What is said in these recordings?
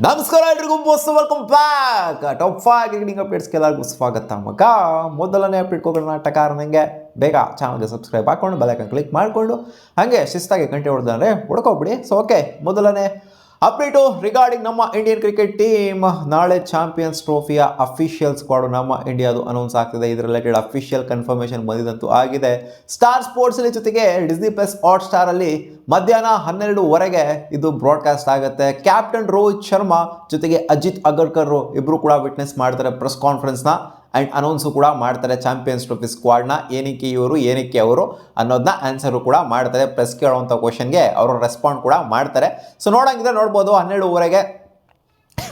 ನಮಸ್ಕಾರ ಎಲ್ರಿಗೂ boss, welcome back. Top 5 cricketing ಅಪ್ಡೇಟ್ಸ್ಗೆ ಎಲ್ಲರಿಗೂ ಸ್ವಾಗತ. ಮೊದಲನೇ ಅಪ್ಡೇಟ್ ಹೋಗೋಣ. ನಂಗೆ ಬೇಗ ಚಾನಲ್ಗೆ ಸಬ್ಸ್ಕ್ರೈಬ್ ಹಾಕೊಂಡು ಬೆಲ್ ಐಕಾನ್ ಕ್ಲಿಕ್ ಮಾಡಿಕೊಂಡು ಹಾಗೆ ಶಿಸ್ತಾಗಿ ಗಂಟೆ ಹೊಡೆದ್ರೆ ಹೊಡ್ಕೊಬಿಡಿ. ಸೊ ಓಕೆ, ಮೊದಲನೇ ಅಪ್ಡೇಟು ರಿಗಾರ್ಡಿಂಗ್ ನಮ್ಮ ಇಂಡಿಯನ್ ಕ್ರಿಕೆಟ್ ಟೀಮ್. ನಾಳೆ ಚಾಂಪಿಯನ್ಸ್ ಟ್ರೋಫಿಯ ಅಫಿಷಿಯಲ್ ಸ್ಕ್ವಾಡು ನಮ್ಮ ಇಂಡಿಯಾದು ಅನೌನ್ಸ್ ಆಗ್ತಿದೆ. ಇದರ ರಿಲೇಟೆಡ್ ಅಫಿಷಿಯಲ್ ಕನ್ಫರ್ಮೇಷನ್ ಬಂದಿದಂತೂ ಆಗಿದೆ. ಸ್ಟಾರ್ ಸ್ಪೋರ್ಟ್ಸ್ ಜೊತೆಗೆ ಡಿಸ್ನಿ ಪ್ಲಸ್ ಹಾಟ್ ಸ್ಟಾರ್ ಅಲ್ಲಿ ಮಧ್ಯಾಹ್ನ 12:15 ಇದು ಬ್ರಾಡ್ಕಾಸ್ಟ್ ಆಗುತ್ತೆ. ಕ್ಯಾಪ್ಟನ್ ರೋಹಿತ್ ಶರ್ಮಾ ಜೊತೆಗೆ ಅಜಿತ್ ಅಗರ್ಕರ್ ಇಬ್ರು ಕೂಡ ವಿಟ್ನೆಸ್ ಮಾಡ್ತಾರೆ ಪ್ರೆಸ್ ಕಾನ್ಫರೆನ್ಸ್ನ ಆ್ಯಂಡ್ ಅನೌನ್ಸು ಕೂಡ ಮಾಡ್ತಾರೆ ಚಾಂಪಿಯನ್ಸ್ ಟ್ರೋಫಿ ಸ್ಕ್ವಾಡ್ನ. ಏನಕ್ಕೆ ಅವರು ಅನ್ನೋದನ್ನ ಆನ್ಸರು ಕೂಡ ಮಾಡ್ತಾರೆ. ಪ್ರೆಸ್ ಕೇಳುವಂಥ ಕ್ವಶನ್ಗೆ ಅವರು ರೆಸ್ಪಾಂಡ್ ಕೂಡ ಮಾಡ್ತಾರೆ. ಸೊ ನೋಡಂಗಿದ್ರೆ ನೋಡ್ಬೋದು 12:15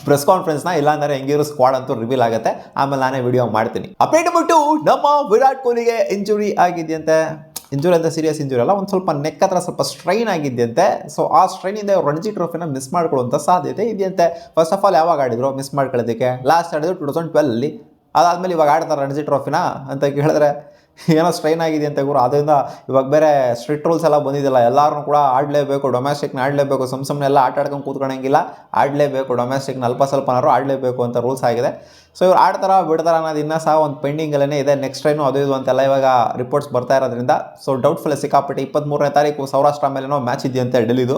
ಪ್ರೆಸ್ ಕಾನ್ಫರೆನ್ಸ್ನ. ಇಲ್ಲಾಂದರೆ ಹೆಂಗಿರೋ ಸ್ಕ್ವಾಡ್ ಅಂತೂ ರಿವೀಲ್ ಆಗುತ್ತೆ. ಆಮೇಲೆ ನಾನೇ ವಿಡಿಯೋ ಮಾಡ್ತೀನಿ. ಅಪ್ಡೇಟ್ ಬಿಟ್ಟು ನಮ್ಮ ವಿರಾಟ್ ಕೊಹ್ಲಿಗೆ ಇಂಜುರಿ ಆಗಿದೆಯಂತೆ. ಇಂಜುರಿ ಅಂತ ಸೀರಿಯಸ್ ಇಂಜುರಿ ಅಲ್ಲ, ಒಂದು ಸ್ವಲ್ಪ ನೆಕ್ ಹತ್ರ ಸ್ವಲ್ಪ ಸ್ಟ್ರೈನ್ ಆಗಿದೆಯಂತೆ. ಸೊ ಆ ಸ್ಟ್ರೈನಿಂದ ರಣಜಿ ಟ್ರೋಫಿನ ಮಿಸ್ ಮಾಡ್ಕೊಳ್ಳುವಂಥ ಸಾಧ್ಯತೆ ಇದೆಯಂತೆ. ಫಸ್ಟ್ ಆಫ್ ಆಲ್ ಯಾವಾಗ ಆಡಿದ್ರು ಮಿಸ್ ಮಾಡ್ಕೊಳ್ಳೋದಕ್ಕೆ? ಲಾಸ್ಟ್ ಆಡಿದ್ರು 2012 ಅದಾದಮೇಲೆ ಇವಾಗ ಆಡ್ತಾರೆ ರಣಜಿ ಟ್ರೋಫಿನ ಅಂತ ಕೇಳಿದ್ರೆ ಏನೋ ಸ್ಟ್ರೈನ್ ಆಗಿದೆ ಅಂತ ಗುರು. ಅದರಿಂದ ಇವಾಗ ಬೇರೆ ಸ್ಟ್ರಿಕ್ಟ್ ರೂಲ್ಸ್ ಎಲ್ಲ ಬಂದಿದ್ದಿಲ್ಲ. ಎಲ್ಲರೂ ಕೂಡ ಆಡಲೇಬೇಕು, ಡೊಮೆಸ್ಟಿಕ್ನ ಆಡಲೇಬೇಕು. ಸುಮ್ಮನೆ ಎಲ್ಲ ಆಡ್ಕೊಂಡು ಕೂತ್ಕೊಳ್ಳೋಂಗಿಲ್ಲ, ಆಡಲೇಬೇಕು. ಡೊಮೆಸ್ಟಿಕ್ನ ಅಲ್ಪ ಸ್ವಲ್ಪನಾದ್ರು ಆಡಲೇಬೇಕು ಅಂತ ರೂಲ್ಸ್ ಆಗಿದೆ. ಸೊ ಇವ್ರು ಆಡ್ತಾರಾ ಬಿಡ್ತಾರ ಅನ್ನೋದು ಇನ್ನೂ ಸಹ ಒಂದು ಪೆಂಡಿಂಗಲ್ಲೇ ಇದೆ. ನೆಕ್ಸ್ಟ್ ಟ್ರೈನು ಅದು ಇದು ಅಂತೆಲ್ಲ ಇವಾಗ ರಿಪೋರ್ಟ್ಸ್ ಬರ್ತಾ ಇರೋದ್ರಿಂದ ಸೊ ಡೌಟ್ಫುಲ್ ಸಿಕ್ಕಾಪಟ್ಟೆ. 23ನೇ ತಾರೀಕು ಸೌರಾಷ್ಟ್ರ ಮೇಲೇನೋ ಮ್ಯಾಚ್ ಇದೆಯಂತೆ ಡೆಲ್ಲಿದು.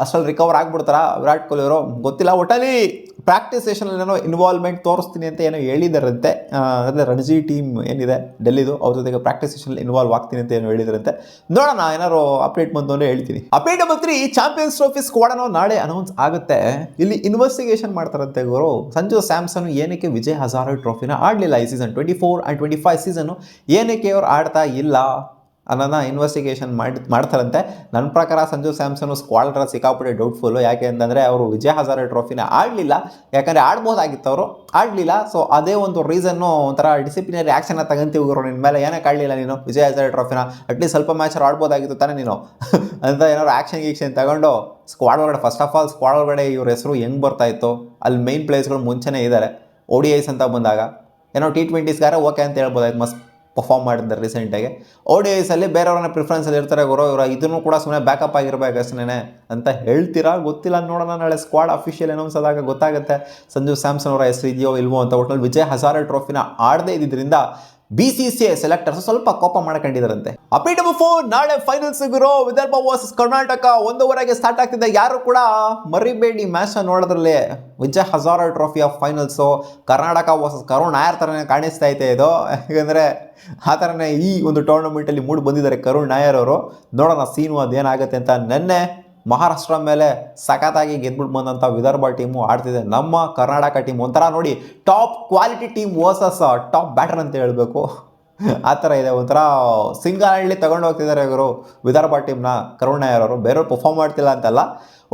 ಅಷ್ಟರಲ್ಲಿ ರಿಕವರ್ ಆಗ್ಬಿಡ್ತಾರ ವಿರಾಟ್ ಕೊಹ್ಲಿ ಅವರು ಗೊತ್ತಿಲ್ಲ. ಒಟ್ಟಲ್ಲಿ ಪ್ರಾಕ್ಟೀಸ್ ಸೆಷನಲ್ಲೇನೋ ಇನ್ವಾಲ್ವ್ಮೆಂಟ್ ತೋರಿಸ್ತೀನಿ ಅಂತ ಏನೋ ಹೇಳಿದಾರಂತೆ. ಅಂದರೆ ರಣಜಿ ಟೀಮ್ ಏನಿದೆ ಡೆಲ್ಲಿದು ಅವ್ರ ಜೊತೆಗೆ ಪ್ರಾಕ್ಟೀಸ್ ಸೆಷನಲ್ಲಿ ಇನ್ವಾಲ್ವ್ ಆಗ್ತೀನಿ ಅಂತ ಏನೋ ಹೇಳಿದಾರಂತೆ. ನೋಡೋಣ, ಏನಾರು ಅಪ್ಡೇಟ್ ಬಂತು ಅಂದರೆ ಹೇಳ್ತೀನಿ. ಅಪ್ಡೇಟ್ ಬಂದ್ರಿ ಚಾಂಪಿಯನ್ಸ್ ಟ್ರೋಫಿ ಸ್ಕ್ವಾಡನ್ನು ನಾಳೆ ಅನೌನ್ಸ್ ಆಗುತ್ತೆ. ಇಲ್ಲಿ ಇನ್ವೆಸ್ಟಿಗೇಷನ್ ಮಾಡ್ತಾರಂತೆ ಗುರು. ಸಂಜು ಸ್ಯಾಮ್ಸನ್ ಏನಕ್ಕೆ ವಿಜಯ್ ಹಜಾರೆ ಟ್ರೋಫಿನ ಆಡಲಿಲ್ಲ ಈ ಸೀಸನ್ 24 ಆ್ಯಂಡ್ 25 ಸೀಸನ್ನು ಏನಕ್ಕೆ ಅವ್ರು ಆಡ್ತಾ ಇಲ್ಲ ಅನ್ನೋದನ್ನ ಇನ್ವೆಸ್ಟಿಗೇಷನ್ ಮಾಡ್ತಾರಂತೆ. ನನ್ನ ಪ್ರಕಾರ ಸಂಜು ಸ್ಯಾಮ್ಸನ್ ಸ್ಕ್ವಾಡ್ ಹತ್ರ ಸಿಕ್ಕಾಪಟ್ಟೆ ಡೌಟ್ಫುಲ್ಲು. ಯಾಕೆ ಅಂತಂದರೆ ಅವರು ವಿಜಯ್ ಹಜಾರೆ ಟ್ರೋಫಿನ ಆಡಲಿಲ್ಲ. ಯಾಕಂದರೆ ಆಡ್ಬೋದಾಗಿತ್ತು, ಅವರು ಆಡಲಿಲ್ಲ. ಸೊ ಅದೇ ಒಂದು ರೀಸನ್ನು, ಒಂಥರ ಡಿಸಿಪ್ಲಿನರಿ ಆ್ಯಕ್ಷನ್ನ ತಗೊಂತೀವಿ ಇವರು ನಿನ್ನ ಮೇಲೆ. ಏನಕ್ಕೆ ಆಡಲಿಲ್ಲ ನೀನು ವಿಜಯ್ ಹಜಾರೆ ಟ್ರೋಫಿನ? ಅಟ್ಲೀಸ್ಟ್ ಸ್ವಲ್ಪ ಮ್ಯಾಚ್ ಆಡ್ಬೋದಾಗಿತ್ತು ತಾನೇ ನೀನು ಅಂತ ಏನಾದ್ರು ಆ್ಯಕ್ಷನ್ ತಗೊಂಡು ಸ್ಕ್ವಾಡ್ ಒಳಗಡೆ. ಫಸ್ಟ್ ಆಫ್ ಆಲ್ ಸ್ಕ್ವಾಡ್ ಒಳಗಡೆ ಇವ್ರ ಹೆಸರು ಹೆಂಗೆ ಬರ್ತಾಯಿತ್ತು? ಅಲ್ಲಿ ಮೈನ್ ಪ್ಲೇಯರ್ಸ್ಗಳು ಮುಂಚೆನೇ ಇದ್ದಾರೆ. ODIs ಅಂತ ಬಂದಾಗ ಏನೋ T20ಸ್ಗಾರ ಓಕೆ ಅಂತ ಹೇಳ್ಬೋದಾಯ್ತು, ಮಸ್ತ್ ಪರ್ಫಾರ್ಮ್ ಮಾಡಿದ್ದಾರೆ ರೀಸೆಂಟಾಗಿ. ODIಸಲ್ಲಿ ಬೇರೆಯವ್ರನ್ನ ಪ್ರಿಫರೆನ್ಸಲ್ಲಿ ಇರ್ತಾರೆ ಗುರು. ಇವರು ಇದನ್ನು ಕೂಡ ಸುಮ್ಮನೆ ಬ್ಯಾಕಪ್ ಆಗಿರ್ಬೇಕು ಅಷ್ಟೇ ಅಂತ ಹೇಳ್ತೀರಾ, ಗೊತ್ತಿಲ್ಲ. ನೋಡೋಣ, ನಾಳೆ ಸ್ಕ್ವಾಡ್ ಅಫಿಷಿಯಲ್ ಅನೌನ್ಸ್ ಆದಾಗ ಗೊತ್ತಾಗುತ್ತೆ ಸಂಜು ಸ್ಯಾಮ್ಸನ್ ಅವರ ಹೆಸರು ಇದೆಯೋ ಇಲ್ವೋ ಅಂತ. ಒಟ್ಟಿನಲ್ಲಿ ವಿಜಯ್ ಹಜಾರೆ ಟ್ರೋಫಿನ ಆಡದೇ ಇದ್ದಿದ್ದರಿಂದ BCCI ಸೆಲೆಕ್ಟರ್ಸ್ ಸ್ವಲ್ಪ ಕೋಪ ಮಾಡ್ಕೊಂಡಿದ್ದಾರಂತೆ. ಅಪ್ಡೇಟ್ ನಂಬರ್ 4, ನಾಳೆ ಫೈನಲ್ಸ್ ಗುರು. ವಿದರ್ಭ ವರ್ಸಸ್ ಕರ್ನಾಟಕ 1:15 ಸ್ಟಾರ್ಟ್ ಆಗ್ತಿದೆ. ಯಾರು ಕೂಡ ಮರಿಬೇಡಿ ಮ್ಯಾಚ್ನ ನೋಡೋದ್ರಲ್ಲಿ. ವಿಜಯ್ ಹಜಾರೆ ಟ್ರೋಫಿಯ ಫೈನಲ್ಸು ಕರ್ನಾಟಕ ವರ್ಸಸ್ ಕರುಣ್ ನಾಯರ್ ಥರನೇ ಕಾಣಿಸ್ತಾ ಐತೆ ಇದು. ಯಾಕಂದರೆ ಆ ಥರನೇ ಈ ಒಂದು ಟೂರ್ನಮೆಂಟಲ್ಲಿ ಮೂಡ್ ಬಂದಿದ್ದಾರೆ ಕರುಣ್ ನಾಯರ್ ಅವರು. ನೋಡೋಣ ಸೀನು ಅದೇನಾಗುತ್ತೆ ಅಂತ. ನೆನ್ನೆ ಮಹಾರಾಷ್ಟ್ರ ಮೇಲೆ ಸಖತ್ತಾಗಿ ಗೆದ್ಬಿಟ್ಟು ಬಂದಂಥ ವಿದರ್ಭ ಟೀಮು ಆಡ್ತಿದೆ. ನಮ್ಮ ಕರ್ನಾಟಕ ಟೀಮ್ ಒಂಥರ ನೋಡಿ top quality team versus top batter ಅಂತ ಹೇಳಬೇಕು. ಆ ಥರ ಇದೆ. ಒಂಥರ ಸಿಂಗಲ್ ತಗೊಂಡು ಹೋಗ್ತಿದ್ದಾರೆ ಇವರು ವಿದರ್ಭ ಟೀಮ್ನ ಕರುಣ್ ನಾಯರ್ ಅವರು. ಬೇರೆಯವ್ರು ಪರ್ಫಾರ್ಮ್ ಮಾಡ್ತಿಲ್ಲ ಅಂತಲ್ಲ,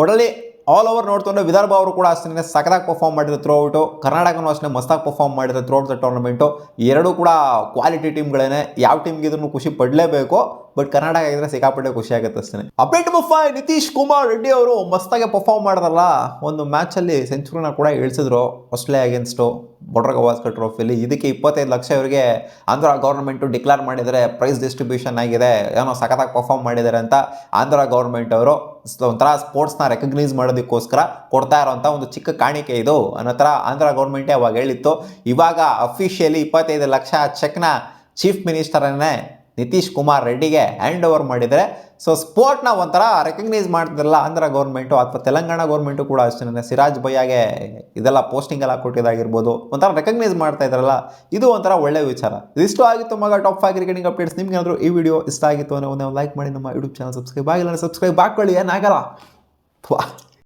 ಒಟ್ಟಲ್ಲಿ ಆಲ್ ಓವರ್ ನೋಡ್ತಂದ್ರೆ ವಿದರ್ಭ ಅವರು ಕೂಡ ಅಷ್ಟೇ ಸಖತ್ತಾಗಿ ಪರ್ಫಾರ್ಮ್ ಮಾಡಿದ್ರು ಥ್ರೂ ಔಟು. ಕರ್ನಾಟಕನೂ ಅಷ್ಟೇ ಮಸ್ತಾಗಿ ಪರ್ಫಾರ್ಮ್ ಮಾಡಿದ್ರು ಥ್ರೂ ಔಟ್ ದ ಟೂರ್ನಮೆಂಟು. ಎರಡೂ ಕೂಡ ಕ್ವಾಲಿಟಿ ಟೀಮ್ಗಳೇ. ಯಾವ ಟೀಮ್ಗಿದ್ರೂ ಖುಷಿ ಪಡಲೇಬೇಕು. ಬಟ್ ಕರ್ನಾಟಕ ಇದ್ರೆ ಸಿಕ್ಕಾಪಟ್ಟೆ ಖುಷಿ ಆಗುತ್ತೆ ಅಷ್ಟೇ. ಅಪ್ಡೇಟ್ ನಂಬರ್ 5, ನಿತೀಶ್ ಕುಮಾರ್ ರೆಡ್ಡಿ ಅವರು ಮಸ್ತಾಗಿ ಪರ್ಫಾರ್ಮ್ ಮಾಡಿದ್ರಲ್ಲ. ಒಂದು ಮ್ಯಾಚಲ್ಲಿ ಸೆಂಚುರಿನ ಕೂಡ ಇಳಿಸಿದ್ರು ಆಸ್ಟ್ರೇಲಿಯಾ ಅಗೇನ್ಸ್ಟು ಬಾರ್ಡರ್ ಗವಾಸ್ಕರ್ ಟ್ರೋಫಿಲಿ. ಇದಕ್ಕೆ 25 ಲಕ್ಷ ಇವರಿಗೆ ಆಂಧ್ರ ಗೌರ್ಮೆಂಟು ಡಿಕ್ಲೇರ್ ಮಾಡಿದರೆ. ಪ್ರೈಸ್ ಡಿಸ್ಟ್ರಿಬ್ಯೂಷನ್ ಆಗಿದೆ, ಏನೋ ಸಖತ್ತಾಗಿ ಪರ್ಫಾರ್ಮ್ ಮಾಡಿದ್ದಾರೆ ಅಂತ ಆಂಧ್ರ ಗೌರ್ಮೆಂಟ್ ಅವರು ಒಂಥರ ಸ್ಪೋರ್ಟ್ಸ್ನ ರೆಕಗ್ನೈಸ್ ಮಾಡೋದಕ್ಕೋಸ್ಕರ ಕೊಡ್ತಾ ಇರೋಂಥ ಒಂದು ಚಿಕ್ಕ ಕಾಣಿಕೆ ಇದು ಅನ್ನೋ ಥರ ಆಂಧ್ರ ಗೌರ್ಮೆಂಟೇ ಅವಾಗ ಹೇಳಿತ್ತು. ಇವಾಗ ಅಫಿಷಿಯಲಿ 25 ಲಕ್ಷ ಚೆಕ್ನ ಚೀಫ್ ಮಿನಿಸ್ಟರನ್ನೇ ನಿತೀಶ್ ಕುಮಾರ್ ರೆಡ್ಡಿಗೆ ಹ್ಯಾಂಡ್ ಓವರ್ ಮಾಡಿದರೆ. ಸೊ ಸ್ಪೋರ್ಟ್ನ ಒಂಥರ ರೆಕಗ್ನೈಸ್ ಮಾಡ್ತಿರಲ್ಲ ಆಂಧ್ರ ಗೌರ್ಮೆಂಟು ಅಥವಾ ತೆಲಂಗಾಣ ಗೌರ್ಮೆಂಟು ಕೂಡ ಅಷ್ಟೇ. ಸಿರಾಜ್ ಭಯ್ಯಾಗೆ ಇದೆಲ್ಲ ಪೋಸ್ಟಿಂಗ್ ಎಲ್ಲ ಕೊಟ್ಟಿದ್ದಾಗಿರ್ಬೋದು, ಒಂಥರ ರೆಕಗ್ನೈಸ್ ಮಾಡ್ತಾ ಇದ್ದಾರಲ್ಲ, ಇದು ಒಂಥರ ಒಳ್ಳೆ ವಿಚಾರ. ಇದಿಷ್ಟು ಆಗಿತ್ತು ಟಾಪ್ 5 ಕ್ರಿಕೆಟಿಂಗ್ ಅಪ್ಡೇಟ್ಸ್. ನಿಮ್ಗೆ ಏನಾದರೂ ಈ ವಿಡಿಯೋ ಇಷ್ಟ ಆಗಿತ್ತು ಅಂದರೆ ಒಂದು ಲೈಕ್ ಮಾಡಿ, ನಮ್ಮ ಯೂಟ್ಯೂಬ್ ಚಾನಲ್ ಸಬ್ಸ್ಕ್ರೈಬ್ ಆಗಿಲ್ಲ ಸಬ್ಸ್ಕ್ರೈಬ್ ಹಾಕೊಳ್ಳಿ, ಏನಾಗಲ್ಲ.